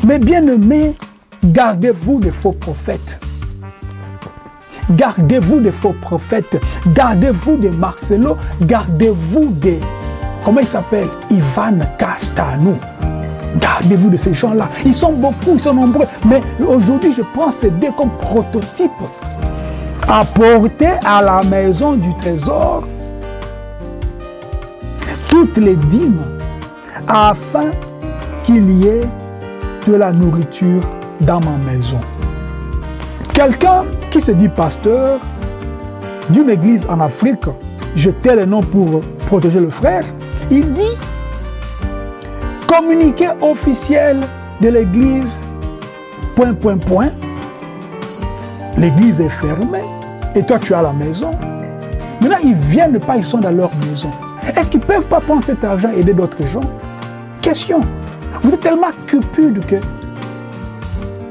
Mais bien aimés, gardez-vous des faux prophètes. Gardez-vous des faux prophètes. Gardez-vous des Marcelo. Gardez-vous des... Comment il s'appelle? Ivan Castanou. Gardez-vous de ces gens-là. Ils sont beaucoup, ils sont nombreux. Mais aujourd'hui, je prends ces deux comme prototype. Apportez à la maison du trésor toutes les dîmes afin qu'il y ait de la nourriture dans ma maison. Quelqu'un qui se dit pasteur d'une église en Afrique, je tais le nom pour protéger le frère, il dit communiqué officiel de l'église, ... L'église est fermée et toi tu es à la maison. Maintenant ils viennent pas, ils sont dans leur maison. Est-ce qu'ils ne peuvent pas prendre cet argent et aider d'autres gens? Question. Vous êtes tellement cupide que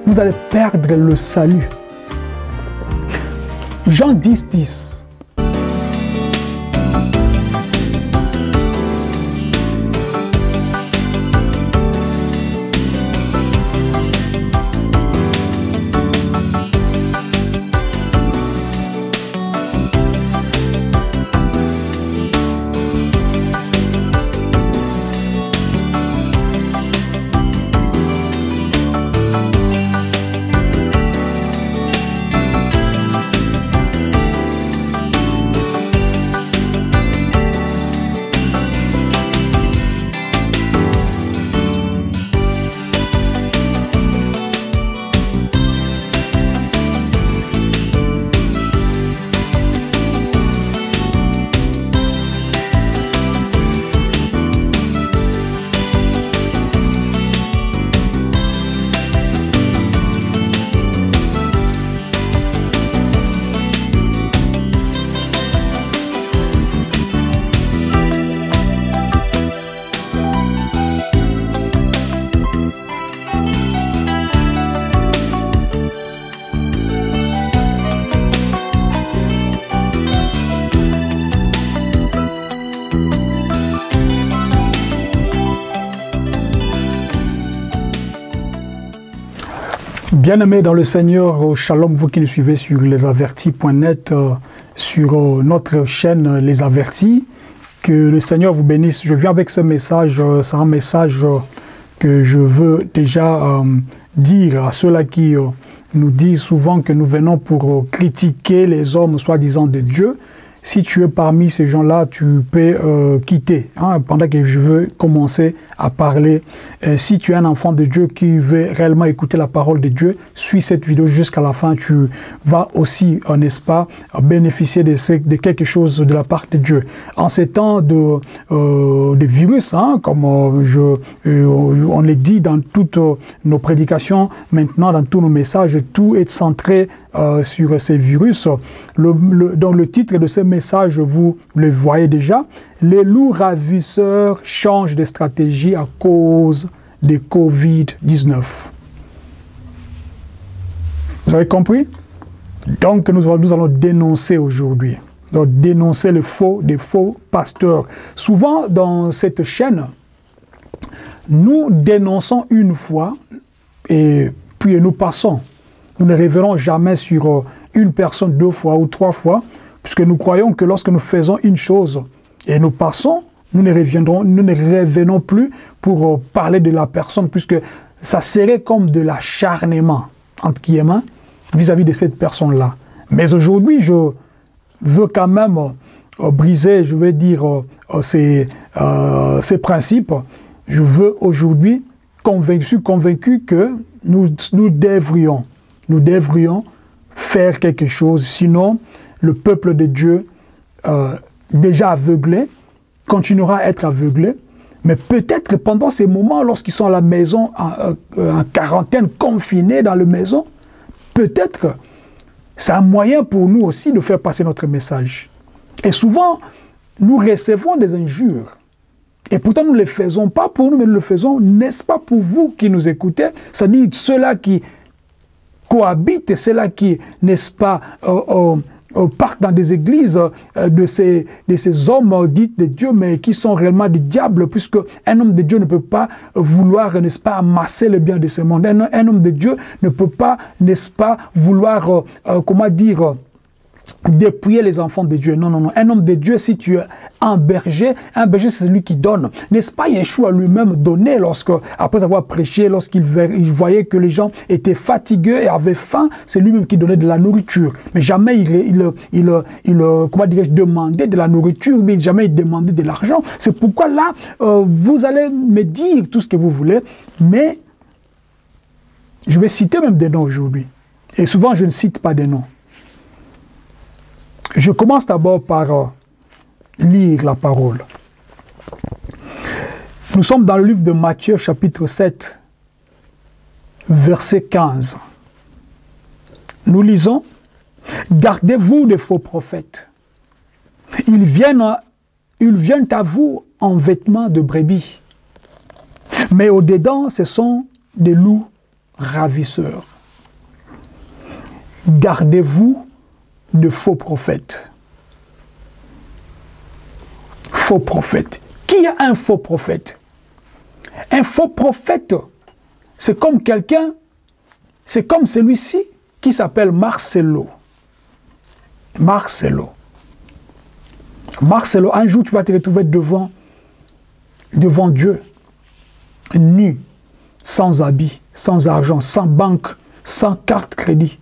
vous allez perdre le salut. Jean 10, 10. Bien-aimés dans le Seigneur, shalom, vous qui nous suivez sur lesavertis.net, sur notre chaîne Les Avertis, que le Seigneur vous bénisse. Je viens avec ce message, c'est un message que je veux déjà dire à ceux-là qui nous disent souvent que nous venons pour critiquer les hommes soi-disant de Dieu. Si tu es parmi ces gens-là, tu peux quitter, hein, pendant que je veux commencer à parler. Si tu es un enfant de Dieu qui veut réellement écouter la parole de Dieu, suis cette vidéo jusqu'à la fin. Tu vas aussi, n'est-ce pas, bénéficier de quelque chose de la part de Dieu. En ces temps de virus, hein, comme on le dit dans toutes nos prédications, maintenant dans tous nos messages, tout est centré sur ces virus. Dans le titre de ce message, vous le voyez déjà, les loups ravisseurs changent de stratégie à cause de Covid-19. Vous avez compris? Donc nous allons dénoncer aujourd'hui, dénoncer des faux pasteurs. Souvent dans cette chaîne, nous dénonçons une fois et puis nous passons. Nous ne revenons jamais sur une personne 2 fois ou 3 fois, puisque nous croyons que lorsque nous faisons une chose et nous passons, nous ne revenons plus pour parler de la personne, puisque ça serait comme de l'acharnement, entre guillemets, vis-à-vis de cette personne-là. Mais aujourd'hui, je veux quand même briser, je vais dire, ces principes. Je veux aujourd'hui, je suis convaincu que nous devrions faire quelque chose, sinon le peuple de Dieu, déjà aveuglé, continuera à être aveuglé, mais peut-être pendant ces moments, lorsqu'ils sont à la maison, en quarantaine, confinés dans la maison, peut-être c'est un moyen pour nous aussi de faire passer notre message. Et souvent, nous recevons des injures. Et pourtant, nous ne les faisons pas pour nous, mais nous le faisons, n'est-ce pas, pour vous qui nous écoutez, c'est-à-dire ceux-là qui cohabitent, ceux-là qui, n'est-ce pas, partent dans des églises de ces hommes dits de Dieu, mais qui sont réellement du diable, puisque un homme de Dieu ne peut pas vouloir, n'est-ce pas, amasser le bien de ce monde. Un homme de Dieu ne peut pas, n'est-ce pas, vouloir, comment dire, dépouiller les enfants de Dieu. Non, non, non. Un homme de Dieu, si tu es un berger c'est celui qui donne. N'est-ce pas, Yeshua lui-même donnait après avoir prêché, lorsqu'il voyait que les gens étaient fatigués et avaient faim, c'est lui-même qui donnait de la nourriture. Mais jamais comment dirais-je, demandait de la nourriture, mais jamais il demandait de l'argent. C'est pourquoi là, vous allez me dire tout ce que vous voulez, mais je vais citer même des noms aujourd'hui. Et souvent, je ne cite pas des noms. Je commence d'abord par lire la parole. Nous sommes dans le livre de Matthieu, chapitre 7, verset 15. Nous lisons « Gardez-vous des faux prophètes. Ils viennent à vous en vêtements de brebis, mais au-dedans, ce sont des loups ravisseurs. Gardez-vous de faux prophètes. » Faux prophète. Qui est un faux prophète? Un faux prophète, c'est comme quelqu'un, c'est comme celui-ci qui s'appelle Marcelo. Marcelo, un jour tu vas te retrouver devant Dieu, nu, sans habit, sans argent, sans banque, sans carte crédit.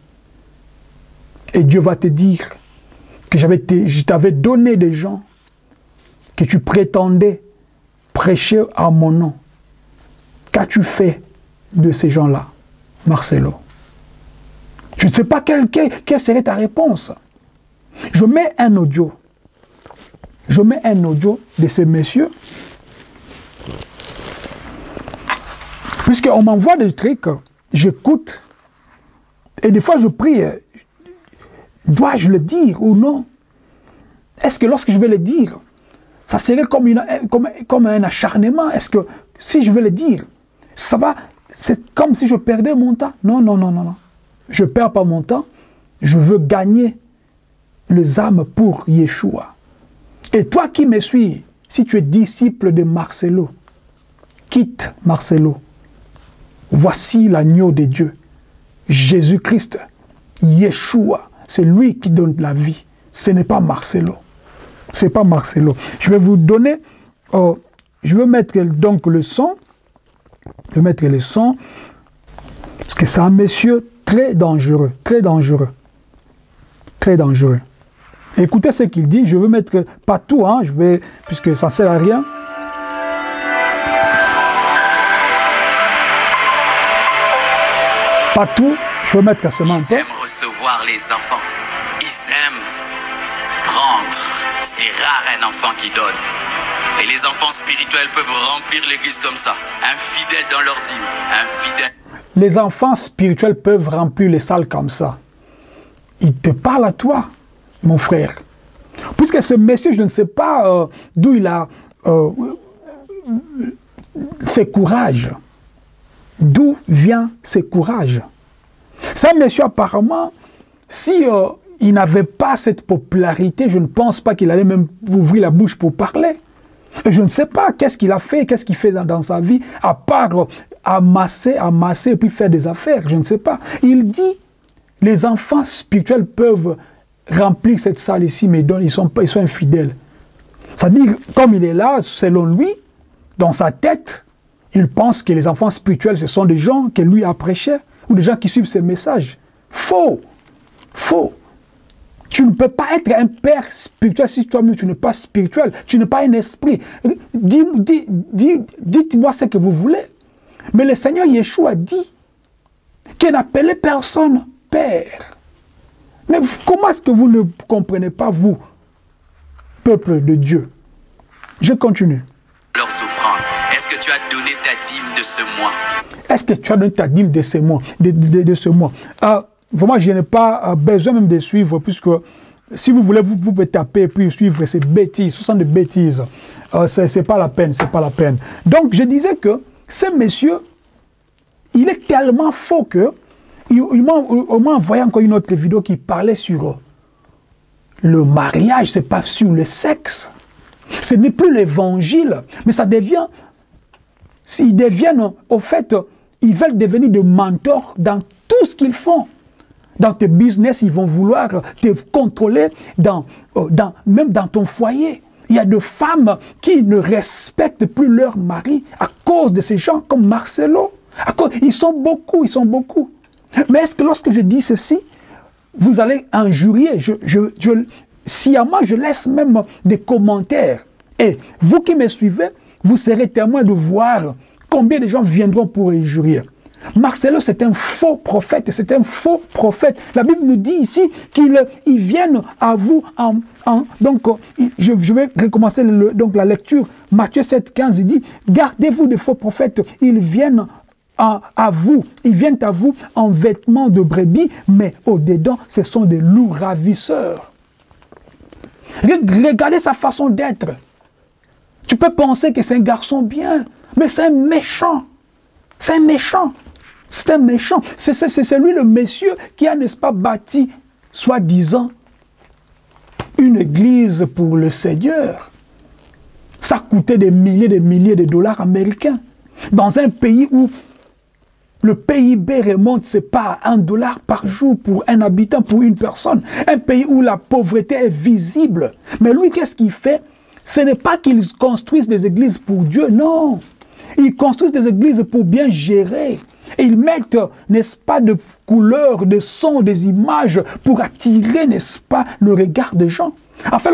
Et Dieu va te dire que je t'avais donné des gens que tu prétendais prêcher à mon nom. Qu'as-tu fait de ces gens-là, Marcelo? Je ne sais pas quelle serait ta réponse. Je mets un audio. Je mets un audio de ces messieurs. Puisqu'on m'envoie des trucs, j'écoute. Et des fois, je prie. Dois-je le dire ou non? Est-ce que lorsque je vais le dire, ça serait comme un acharnement? Est-ce que si je vais le dire, ça va, c'est comme si je perdais mon temps? Non, non, non, non, non. Je ne perds pas mon temps. Je veux gagner les âmes pour Yeshua. Et toi qui me suis, si tu es disciple de Marcelo, quitte Marcelo. Voici l'agneau de Dieu, Jésus-Christ, Yeshua. C'est lui qui donne la vie. Ce n'est pas Marcelo. Ce n'est pas Marcelo. Je vais vous donner, je vais mettre donc le son. Je vais mettre le son. Parce que c'est un monsieur très dangereux. Très dangereux. Très dangereux. Écoutez ce qu'il dit. Je vais mettre pas tout, hein, puisque ça ne sert à rien. Pas tout. Je vais mettre seulement un peu. Ils aiment recevoir les enfants. Ils aiment prendre. C'est rare un enfant qui donne. Et les enfants spirituels peuvent remplir l'église comme ça. Infidèles dans leur dîme. Infidèles. Les enfants spirituels peuvent remplir les salles comme ça. Il te parle à toi, mon frère. Puisque ce monsieur, je ne sais pas d'où il a ce courage. D'où vient ce courage? C'est un monsieur apparemment, si il n'avait pas cette popularité, je ne pense pas qu'il allait même ouvrir la bouche pour parler. Et je ne sais pas qu'est-ce qu'il a fait, qu'est-ce qu'il fait dans sa vie, à part amasser, et puis faire des affaires, je ne sais pas. Il dit, les enfants spirituels peuvent remplir cette salle ici, mais ils sont infidèles. C'est-à-dire, comme il est là, selon lui, dans sa tête, il pense que les enfants spirituels, ce sont des gens que lui a prêchés, ou des gens qui suivent ses messages. Faux. Faux. Tu ne peux pas être un père spirituel si toi-même tu n'es pas spirituel. Tu n'es pas un esprit. Dites-moi ce que vous voulez. Mais le Seigneur Yeshua dit qu'il n'appelait personne père. Mais comment est-ce que vous ne comprenez pas, vous, peuple de Dieu? Je continue. Leur souffrance. Est-ce que tu as donné ta dîme de ce mois? Est-ce que tu as donné ta dîme de ce mois? Vraiment, je n'ai pas besoin même de suivre, puisque si vous voulez, vous pouvez taper et puis suivre ces bêtises. Ce sont des bêtises. C'est pas la peine, c'est pas la peine. Donc, je disais que ce monsieur, il est tellement faux que il m'a envoyé encore une autre vidéo qui parlait sur le mariage, ce n'est pas sur le sexe. Ce n'est plus l'évangile, mais ça devient, ils deviennent, au fait, ils veulent devenir des mentors dans tout ce qu'ils font. Dans tes business, ils vont vouloir te contrôler, même dans ton foyer. Il y a des femmes qui ne respectent plus leur mari à cause de ces gens comme Marcelo. Ils sont beaucoup, ils sont beaucoup. Mais est-ce que lorsque je dis ceci, vous allez injurier? Sciemment, je laisse même des commentaires. Et vous qui me suivez, vous serez témoin de voir combien de gens viendront pour injurier. Marcelo, c'est un faux prophète, c'est un faux prophète. La Bible nous dit ici qu'ils viennent à vous donc, je vais recommencer donc, la lecture. Matthieu 7, 15, il dit, gardez-vous des faux prophètes, ils viennent à vous en vêtements de brebis, mais au-dedans, ce sont des loups ravisseurs. Regardez sa façon d'être. Tu peux penser que c'est un garçon bien, mais c'est un méchant. C'est un méchant. C'est un méchant. C'est lui le monsieur qui a, n'est-ce pas, bâti, soi-disant, une église pour le Seigneur. Ça coûtait des milliers de dollars américains. Dans un pays où le PIB remonte, c'est pas à $1 par jour pour un habitant, pour une personne. Un pays où la pauvreté est visible. Mais lui, qu'est-ce qu'il fait? Ce n'est pas qu'ils construisent des églises pour Dieu, non. Ils construisent des églises pour bien gérer. Et ils mettent, n'est-ce pas, de couleurs, de sons, des images pour attirer, n'est-ce pas, le regard des gens. Enfin,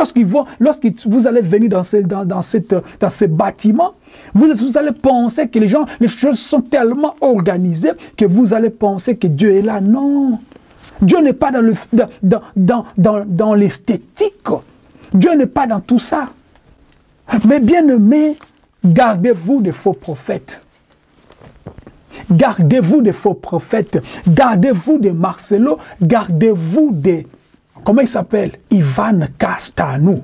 lorsque vous allez venir dans ces bâtiments, vous allez penser que les choses sont tellement organisées que vous allez penser que Dieu est là. Non. Dieu n'est pas dans l'esthétique. Dieu n'est pas dans tout ça. Mais bien aimés, gardez-vous des faux prophètes. Gardez-vous des faux prophètes. Gardez-vous de Marcelo. Gardez-vous de... Comment il s'appelle? Ivan Castanou.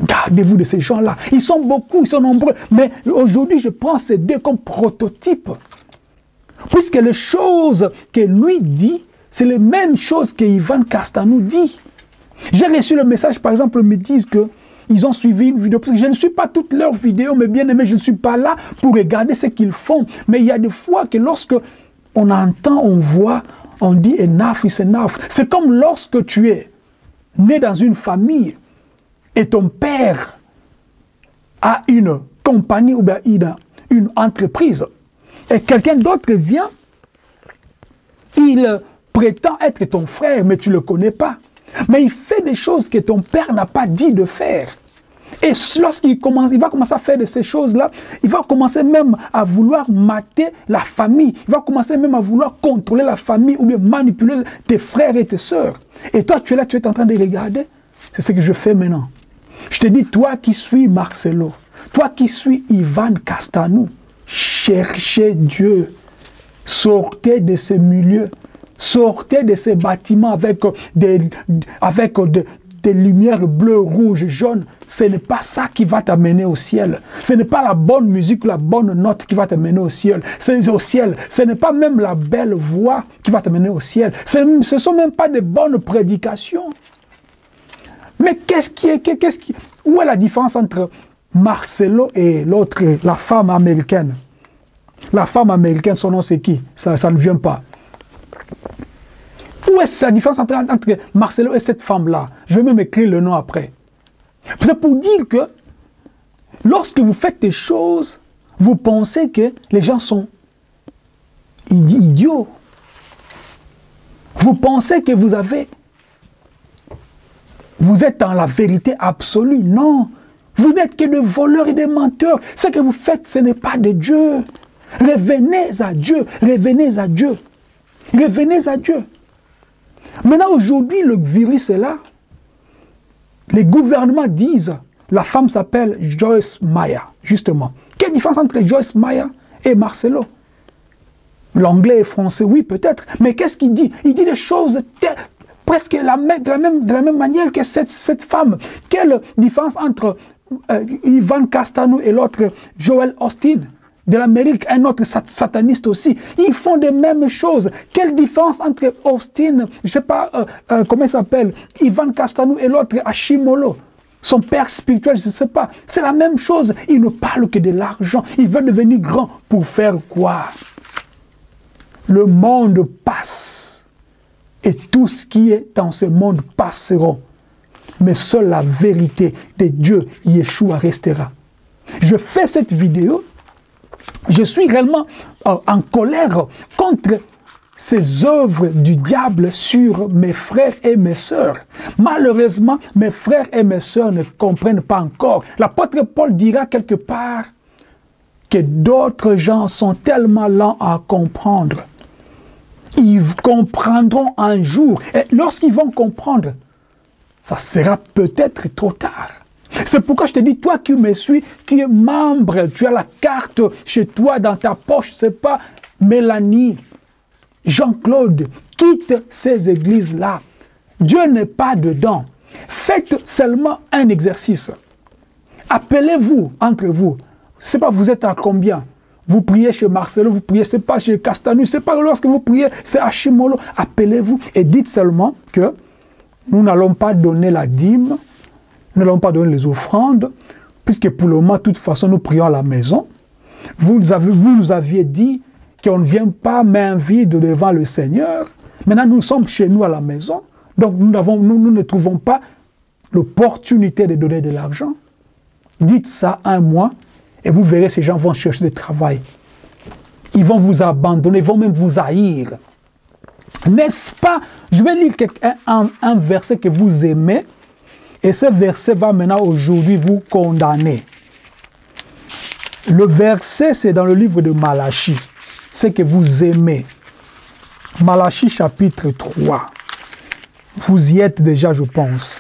Gardez-vous de ces gens-là. Ils sont beaucoup, ils sont nombreux. Mais aujourd'hui, je prends ces deux comme prototypes. Puisque les choses que lui dit, c'est les mêmes choses que Ivan Castanou dit. J'ai reçu le message, par exemple, ils me disent que ils ont suivi une vidéo, parce que je ne suis pas toutes leurs vidéos, mais bien aimé, je ne suis pas là pour regarder ce qu'ils font. Mais il y a des fois que lorsque on entend, on voit, on dit enough is enough. C'est comme lorsque tu es né dans une famille et ton père a une compagnie ou bien une entreprise et quelqu'un d'autre vient, il prétend être ton frère, mais tu ne le connais pas. Mais il fait des choses que ton père n'a pas dit de faire. Et lorsqu'il va commencer à faire de ces choses-là, il va commencer même à vouloir mater la famille. Il va commencer même à vouloir contrôler la famille ou bien manipuler tes frères et tes sœurs. Et toi, tu es là, tu es en train de regarder. C'est ce que je fais maintenant. Je te dis, toi qui suis Marcelo, toi qui suis Ivan Castanou, cherchez Dieu. Sortez de ces milieux. Sortez de ces bâtiments avec des lumières bleues, rouges, jaunes. Ce n'est pas ça qui va t'amener au ciel. Ce n'est pas la bonne musique, la bonne note qui va t'amener au ciel. Ce n'est pas même la belle voix qui va t'amener au ciel. Ce ne sont même pas des bonnes prédications. Mais où est la différence entre Marcelo et l'autre, la femme américaine? La femme américaine, son nom c'est qui? Ça ne vient pas. Où est la différence entre Marcelo et cette femme-là? Je vais même écrire le nom après. C'est pour dire que lorsque vous faites des choses, vous pensez que les gens sont idiots. Vous pensez que vous êtes dans la vérité absolue. Non. Vous n'êtes que des voleurs et des menteurs. Ce que vous faites, ce n'est pas de Dieu. Revenez à Dieu. Revenez à Dieu. Revenez à Dieu. Maintenant, aujourd'hui, le virus est là. Les gouvernements disent, la femme s'appelle Joyce Meyer, justement. Quelle différence entre Joyce Meyer et Marcelo? L'anglais et français, oui, peut-être. Mais qu'est-ce qu'il dit? Il dit des choses presque de la même manière que cette femme. Quelle différence entre Ivan Castanou et l'autre Joel Austin? de l'Amérique, un autre sataniste aussi. Ils font les mêmes choses. Quelle différence entre Austin, je ne sais pas comment il s'appelle, Ivan Castanou et l'autre Hashimolo, son père spirituel, je ne sais pas. C'est la même chose. Ils ne parlent que de l'argent. Ils veulent devenir grands pour faire quoi? Le monde passe. Et tout ce qui est dans ce monde passeront. Mais seule la vérité de Dieu, Yeshua, restera. Je fais cette vidéo. Je suis réellement en colère contre ces œuvres du diable sur mes frères et mes sœurs. Malheureusement, mes frères et mes sœurs ne comprennent pas encore. L'apôtre Paul dira quelque part que d'autres gens sont tellement lents à comprendre. Ils comprendront un jour. Et lorsqu'ils vont comprendre, ça sera peut-être trop tard. C'est pourquoi je te dis, toi qui me suis, tu es membre, tu as la carte chez toi, dans ta poche, je ne sais pas, Mélanie, Jean-Claude, quitte ces églises-là. Dieu n'est pas dedans. Faites seulement un exercice. Appelez-vous entre vous. Je ne sais pas, vous êtes à combien? Vous priez chez Marcelo, vous priez, c'est pas chez Castanou, c'est pas lorsque vous priez, c'est à Chimolo. Appelez-vous et dites seulement que nous n'allons pas donner la dîme, nous n'allons pas donner les offrandes, puisque pour le moment, de toute façon, nous prions à la maison. Vous nous aviez dit qu'on ne vient pas main vide devant le Seigneur. Maintenant, nous sommes chez nous à la maison, donc nous ne trouvons pas l'opportunité de donner de l'argent. Dites ça un mois, et vous verrez, ces gens vont chercher du travail. Ils vont vous abandonner, ils vont même vous haïr. N'est-ce pas? Je vais lire un verset que vous aimez, et ce verset va maintenant aujourd'hui vous condamner. Le verset, c'est dans le livre de Malachie, ce que vous aimez. Malachie chapitre 3. Vous y êtes déjà, je pense.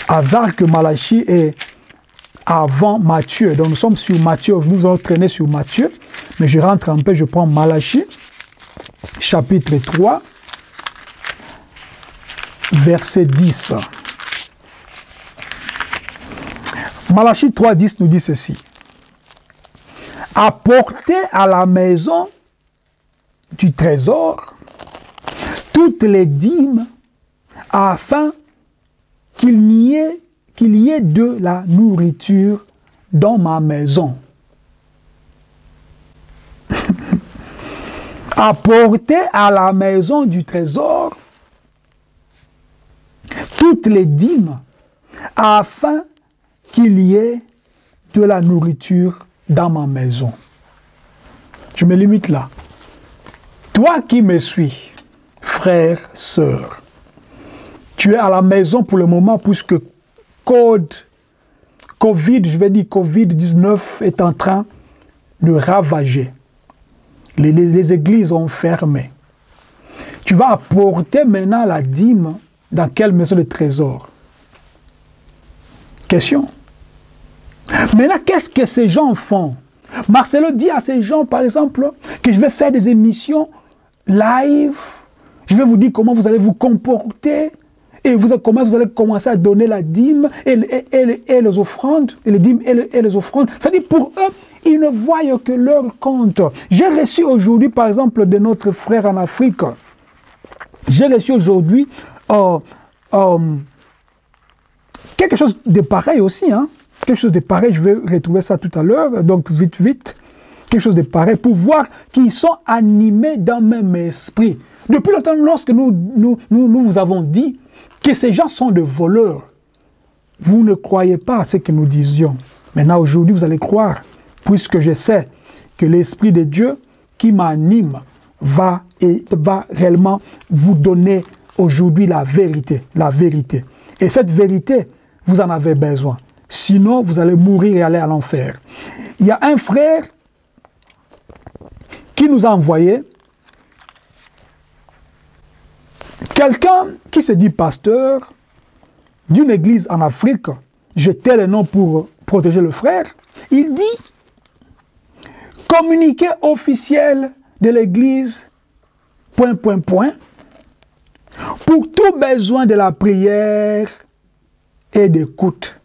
Hasard que Malachie est avant Matthieu. Donc nous sommes sur Matthieu, nous allons traîner sur Matthieu, mais je rentre un peu, je prends Malachie, chapitre 3, verset 10. Malachie 3, 10 nous dit ceci. Apportez à la maison du trésor toutes les dîmes afin qu'il y ait de la nourriture dans ma maison. Apportez à la maison du trésor toutes les dîmes afin qu'il y ait de la nourriture dans ma maison. Je me limite là. Toi qui me suis, frère, sœur, tu es à la maison pour le moment puisque Covid, je vais dire Covid-19 est en train de ravager. Les églises ont fermé. Tu vas apporter maintenant la dîme dans quelle maison de trésor? Question. Maintenant, qu'est-ce que ces gens font? Marcelo dit à ces gens, par exemple, que je vais faire des émissions live. Je vais vous dire comment vous allez vous comporter. Et comment vous allez commencer à donner la dîme et les offrandes, et les dîmes et les offrandes. C'est-à-dire pour eux, ils ne voient que leur compte. J'ai reçu aujourd'hui, par exemple, de notre frère en Afrique, j'ai reçu aujourd'hui quelque chose de pareil aussi. Hein? Quelque chose de pareil, je vais retrouver ça tout à l'heure, donc vite. Quelque chose de pareil, pour voir qu'ils sont animés dans le même esprit. Depuis longtemps, lorsque nous vous avons dit que ces gens sont de voleurs, vous ne croyez pas à ce que nous disions. Maintenant, aujourd'hui, vous allez croire, puisque je sais que l'Esprit de Dieu qui m'anime va réellement vous donner aujourd'hui la vérité. Et cette vérité, vous en avez besoin. Sinon, vous allez mourir et aller à l'enfer. Il y a un frère qui nous a envoyé quelqu'un qui se dit pasteur d'une église en Afrique. Je tais le nom pour protéger le frère. Il dit communiqué officiel de l'église ... Pour tout besoin de la prière et d'écoute,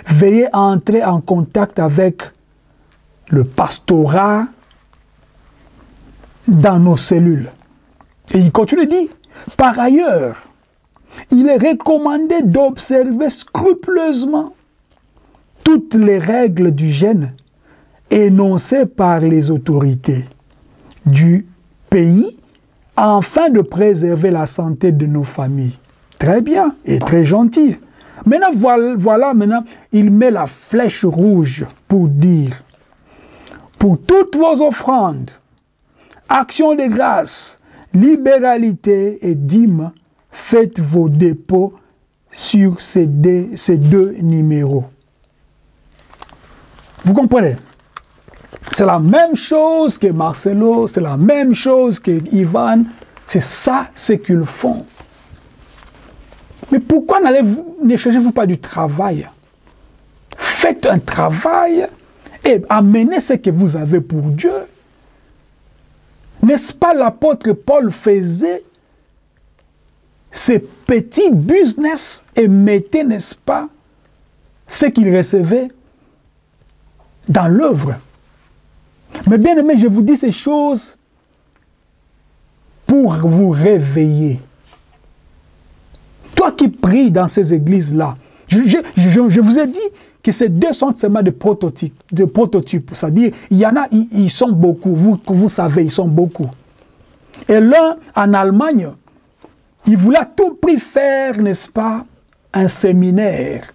veuillez entrer en contact avec le pastorat dans nos cellules. Et il continue de dire, par ailleurs, il est recommandé d'observer scrupuleusement toutes les règles d'hygiène énoncées par les autorités du pays afin de préserver la santé de nos familles. Très bien et très gentil. Maintenant, voilà, maintenant, il met la flèche rouge pour dire, pour toutes vos offrandes, actions de grâce, libéralité et dîmes, faites vos dépôts sur ces deux numéros. Vous comprenez? C'est la même chose que Marcelo, c'est la même chose que Ivan. C'est ça ce qu'ils font. Mais pourquoi ne cherchez-vous pas du travail? Faites un travail et amenez ce que vous avez pour Dieu. N'est-ce pas l'apôtre Paul faisait ces petits business et mettait, n'est-ce pas, ce qu'il recevait dans l'œuvre? Mais bien aimé, je vous dis ces choses pour vous réveiller. Toi qui pries dans ces églises-là, je vous ai dit que ces deux sont seulement des prototypes. C'est-à-dire, il y en a, ils sont beaucoup. Vous savez, ils sont beaucoup. Et l'un, en Allemagne, il voulait à tout prix faire, n'est-ce pas, un séminaire.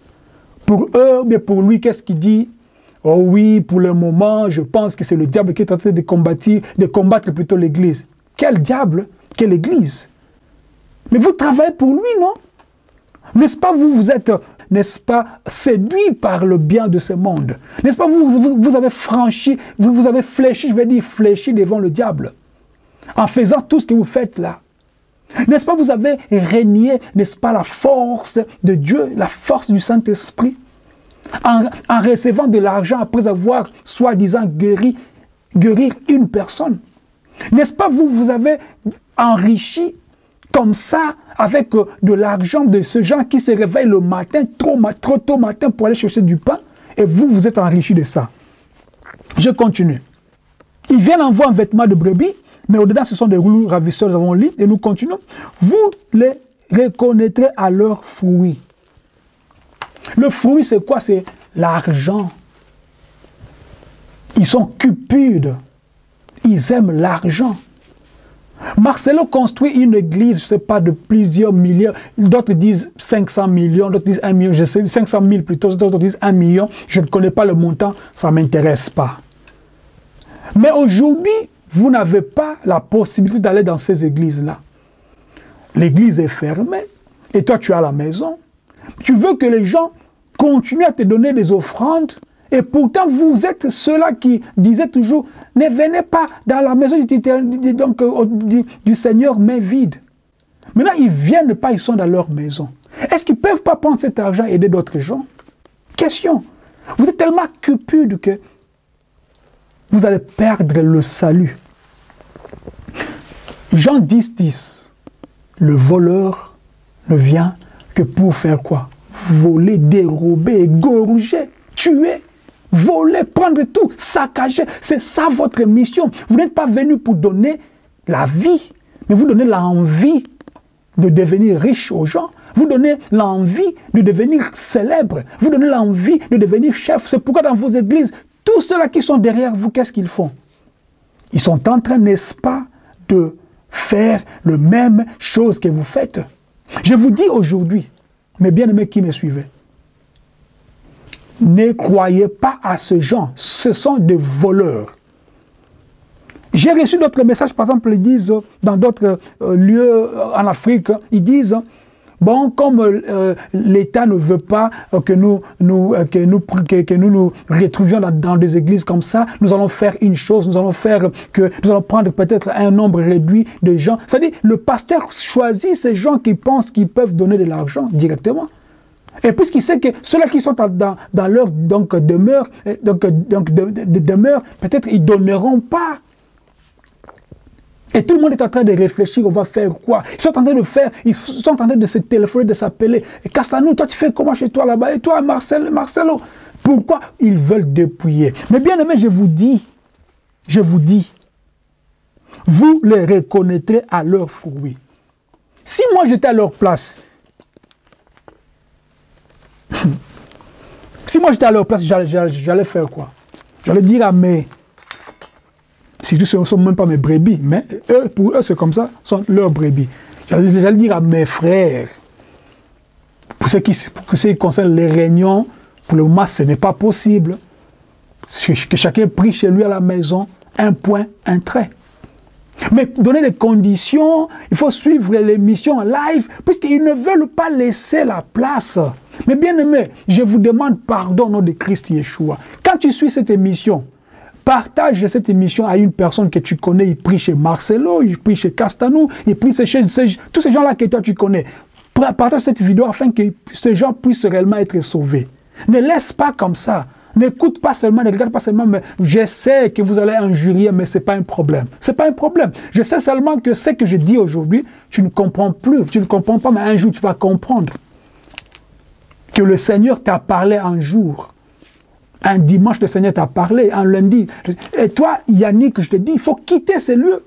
Pour eux, mais pour lui, qu'est-ce qu'il dit? Oh oui, pour le moment, je pense que c'est le diable qui est en train de combattre plutôt l'Église. Quel diable? Quelle Église? Mais vous travaillez pour lui, non? N'est-ce pas, vous êtes, n'est-ce pas, séduit par le bien de ce monde? N'est-ce pas, vous avez franchi, vous avez fléchi, je vais dire fléchi devant le diable, en faisant tout ce que vous faites là. N'est-ce pas, vous avez régné, n'est-ce pas, la force de Dieu, la force du Saint-Esprit, en recevant de l'argent après avoir, soi-disant, guérir une personne. N'est-ce pas, vous avez enrichi comme ça, avec de l'argent de ce gens qui se réveillent le matin, trop tôt matin pour aller chercher du pain, et vous êtes enrichi de ça. Je continue. Ils viennent envoyer un vêtement de brebis, mais au-dedans, ce sont des rouleaux ravisseurs, nous avons lu, et nous continuons. Vous les reconnaîtrez à leurs fruits. Le fruit, c'est quoi? C'est l'argent. Ils sont cupides. Ils aiment l'argent. Marcelo construit une église, je ne sais pas, de plusieurs millions. D'autres disent 500 millions, d'autres disent 1 million, je sais, 500 000 plutôt, d'autres disent 1 million. Je ne connais pas le montant, ça ne m'intéresse pas. Mais aujourd'hui, vous n'avez pas la possibilité d'aller dans ces églises-là. L'église est fermée et toi, tu es à la maison. Tu veux que les gens continuent à te donner des offrandes et pourtant, vous êtes ceux-là qui disaient toujours, ne venez pas dans la maison du Seigneur, main vide. Maintenant, ils ne viennent pas, ils sont dans leur maison. Est-ce qu'ils ne peuvent pas prendre cet argent et aider d'autres gens? Question. Vous êtes tellement cupides que vous allez perdre le salut. Jean 10, le voleur ne vient que pour faire quoi? Voler, dérober, égorger, tuer. Voler, prendre tout, saccager, c'est ça votre mission. Vous n'êtes pas venu pour donner la vie, mais vous donnez l'envie de devenir riche aux gens. Vous donnez l'envie de devenir célèbre. Vous donnez l'envie de devenir chef. C'est pourquoi dans vos églises, tous ceux-là qui sont derrière vous, qu'est-ce qu'ils font? Ils sont en train, n'est-ce pas, de faire la même chose que vous faites. Je vous dis aujourd'hui, mes bien-aimés qui me suivaient, ne croyez pas à ce genre. Ce sont des voleurs. J'ai reçu d'autres messages, par exemple, ils disent, dans d'autres lieux en Afrique, ils disent, bon, comme l'État ne veut pas que nous nous retrouvions dans des églises comme ça, nous allons faire une chose, nous allons prendre peut-être un nombre réduit de gens. C'est-à-dire, le pasteur choisit ces gens qui pensent qu'ils peuvent donner de l'argent directement. Et puisqu'il sait que ceux-là qui sont dans leur demeure, peut-être ils ne donneront pas. Et tout le monde est en train de réfléchir, on va faire quoi? Ils sont en train de se téléphoner, de s'appeler. Castanou, toi tu fais comment chez toi là-bas? Et toi Marcelo, Pourquoi ils veulent dépouiller? Mais bien aimé, je vous dis, vous les reconnaîtrez à leurs fruits. Si moi j'étais à leur place, j'allais faire quoi? J'allais dire à mes... Si ce ne sont même pas mes brebis, mais eux, pour eux c'est comme ça, sont leurs brebis. J'allais dire à mes frères, pour ce qui concerne les réunions, pour le moment ce n'est pas possible. Que chacun prie chez lui à la maison, un point, un trait. Mais donner les conditions, il faut suivre l'émission en live, puisqu'ils ne veulent pas laisser la place. Mais bien aimé, je vous demande pardon au nom de Christ Yeshua. Quand tu suis cette émission, partage cette émission à une personne que tu connais. Il prie chez Marcelo, il prie chez Castanou, il prie chez tous ces gens-là que toi tu connais. Partage cette vidéo afin que ces gens puissent réellement être sauvés. Ne laisse pas comme ça. N'écoute pas seulement, ne regarde pas seulement, mais je sais que vous allez injurier, mais ce n'est pas un problème. Ce n'est pas un problème. Je sais seulement que ce que je dis aujourd'hui, tu ne comprends plus. Tu ne comprends pas, mais un jour tu vas comprendre. Que le Seigneur t'a parlé un jour. Un dimanche, le Seigneur t'a parlé, un lundi. Et toi, Yannick, je te dis, il faut quitter ces lieux.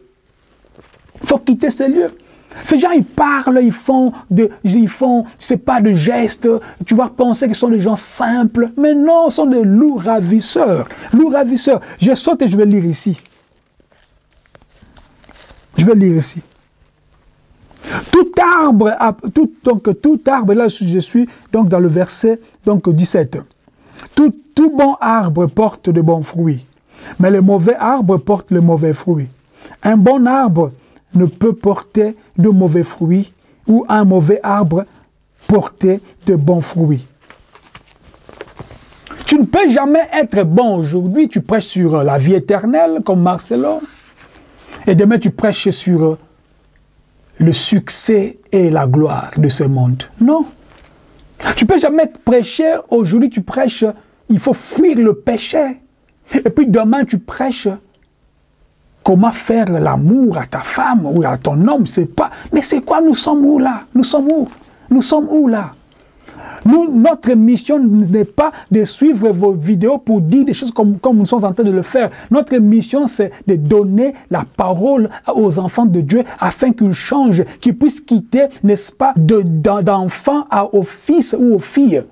Il faut quitter ces lieux. Ces gens, ils parlent, ils font, c'est pas de gestes. Tu vas penser qu'ils sont des gens simples. Mais non, ce sont des loups ravisseurs. Loups ravisseurs. Je saute et je vais lire ici. Je vais lire ici. Tout arbre, là je suis donc dans le verset donc 17. Tout bon arbre porte de bons fruits, mais le mauvais arbre porte le mauvais fruit. Un bon arbre ne peut porter de mauvais fruits, ou un mauvais arbre porter de bons fruits. Tu ne peux jamais être bon aujourd'hui, tu prêches sur la vie éternelle, comme Marcelo, et demain tu prêches sur le succès et la gloire de ce monde. Non. Tu ne peux jamais prêcher, aujourd'hui tu prêches, il faut fuir le péché. Et puis demain tu prêches comment faire l'amour à ta femme ou à ton homme, c'est pas... Mais c'est quoi, nous sommes où là? Nous sommes où? Nous sommes où là? Notre mission n'est pas de suivre vos vidéos pour dire des choses comme nous sommes en train de le faire. Notre mission, c'est de donner la parole aux enfants de Dieu afin qu'ils changent, qu'ils puissent quitter, n'est-ce pas, d'enfants aux fils ou aux filles.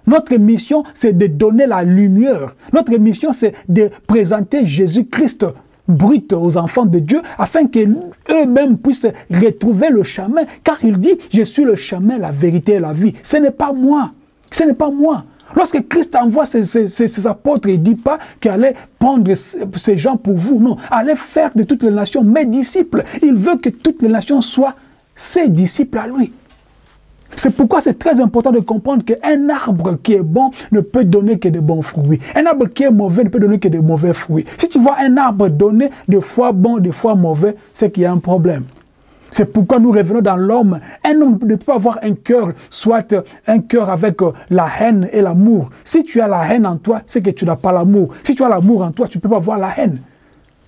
Notre mission, c'est de donner la lumière. Notre mission, c'est de présenter Jésus-Christ brut aux enfants de Dieu, afin qu'eux-mêmes puissent retrouver le chemin. Car il dit, je suis le chemin, la vérité et la vie. Ce n'est pas moi. Ce n'est pas moi. Lorsque Christ envoie ses apôtres, il ne dit pas qu'il allait prendre ces gens pour vous. Non, allez faire de toutes les nations mes disciples. Il veut que toutes les nations soient ses disciples à lui. C'est pourquoi c'est très important de comprendre qu'un arbre qui est bon ne peut donner que de bons fruits. Un arbre qui est mauvais ne peut donner que de mauvais fruits. Si tu vois un arbre donner des fois bon, des fois mauvais, c'est qu'il y a un problème. C'est pourquoi nous revenons dans l'homme. Un homme ne peut pas avoir un cœur, soit un cœur avec la haine et l'amour. Si tu as la haine en toi, c'est que tu n'as pas l'amour. Si tu as l'amour en toi, tu ne peux pas avoir la haine.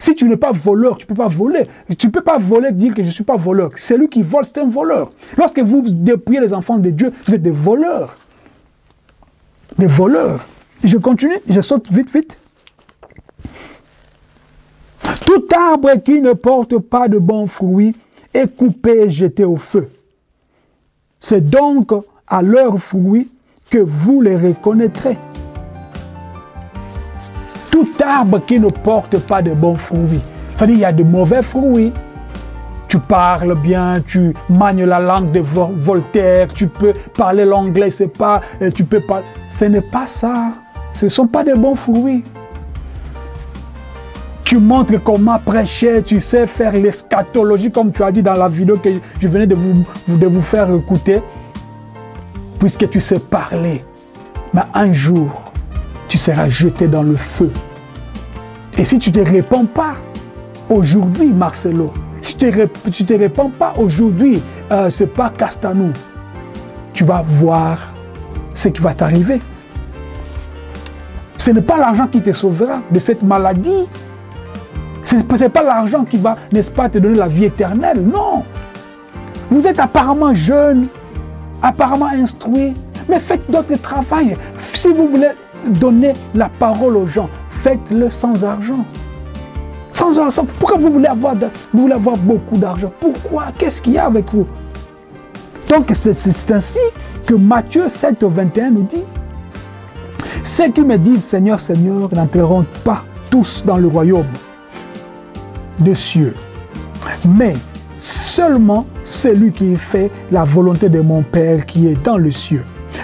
Si tu n'es pas voleur, tu ne peux pas voler. Tu ne peux pas voler, dire que je ne suis pas voleur. Celui qui vole, c'est un voleur. Lorsque vous dépouillez les enfants de Dieu, vous êtes des voleurs. Des voleurs. Et je continue, je saute vite. Tout arbre qui ne porte pas de bons fruits est coupé et jeté au feu. C'est donc à leurs fruits que vous les reconnaîtrez. Tout arbre qui ne porte pas de bons fruits. C'est-à-dire qu'il y a de mauvais fruits. Tu parles bien, tu manies la langue de Voltaire, tu peux parler l'anglais, c'est pas, tu peux pas. Ce n'est pas ça. Ce ne sont pas de bons fruits. Tu montres comment prêcher, tu sais faire l'eschatologie, comme tu as dit dans la vidéo que je venais de vous faire écouter, puisque tu sais parler. Mais un jour, tu seras jeté dans le feu. Et si tu ne te réponds pas aujourd'hui, Marcelo, si tu ne te réponds pas aujourd'hui, c'est pas Castanou, tu vas voir ce qui va t'arriver. Ce n'est pas l'argent qui te sauvera de cette maladie. Ce n'est pas l'argent qui va, n'est-ce pas, te donner la vie éternelle. Non. Vous êtes apparemment jeune, apparemment instruit, mais faites d'autres travail. Si vous voulez donnez la parole aux gens. Faites-le sans argent. Sans argent. Pourquoi vous voulez avoir beaucoup d'argent? Pourquoi? Qu'est-ce qu'il y a avec vous? Donc c'est ainsi que Matthieu 7, 21 nous dit, ceux qui me disent Seigneur, Seigneur n'entreront pas tous dans le royaume des cieux, mais seulement celui qui fait la volonté de mon Père qui est dans le cieux.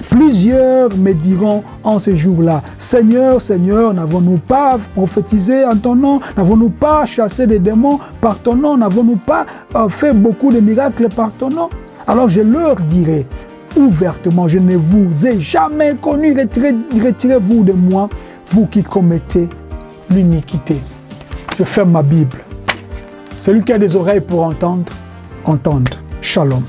Plusieurs me diront en ce jour-là, Seigneur, Seigneur, n'avons-nous pas prophétisé en ton nom? N'avons-nous pas chassé des démons par ton nom? N'avons-nous pas fait beaucoup de miracles par ton nom? Alors je leur dirai ouvertement, je ne vous ai jamais connu, retirez-vous de moi, vous qui commettez l'iniquité. Je ferme ma Bible. Celui qui a des oreilles pour entendre, entende. Shalom.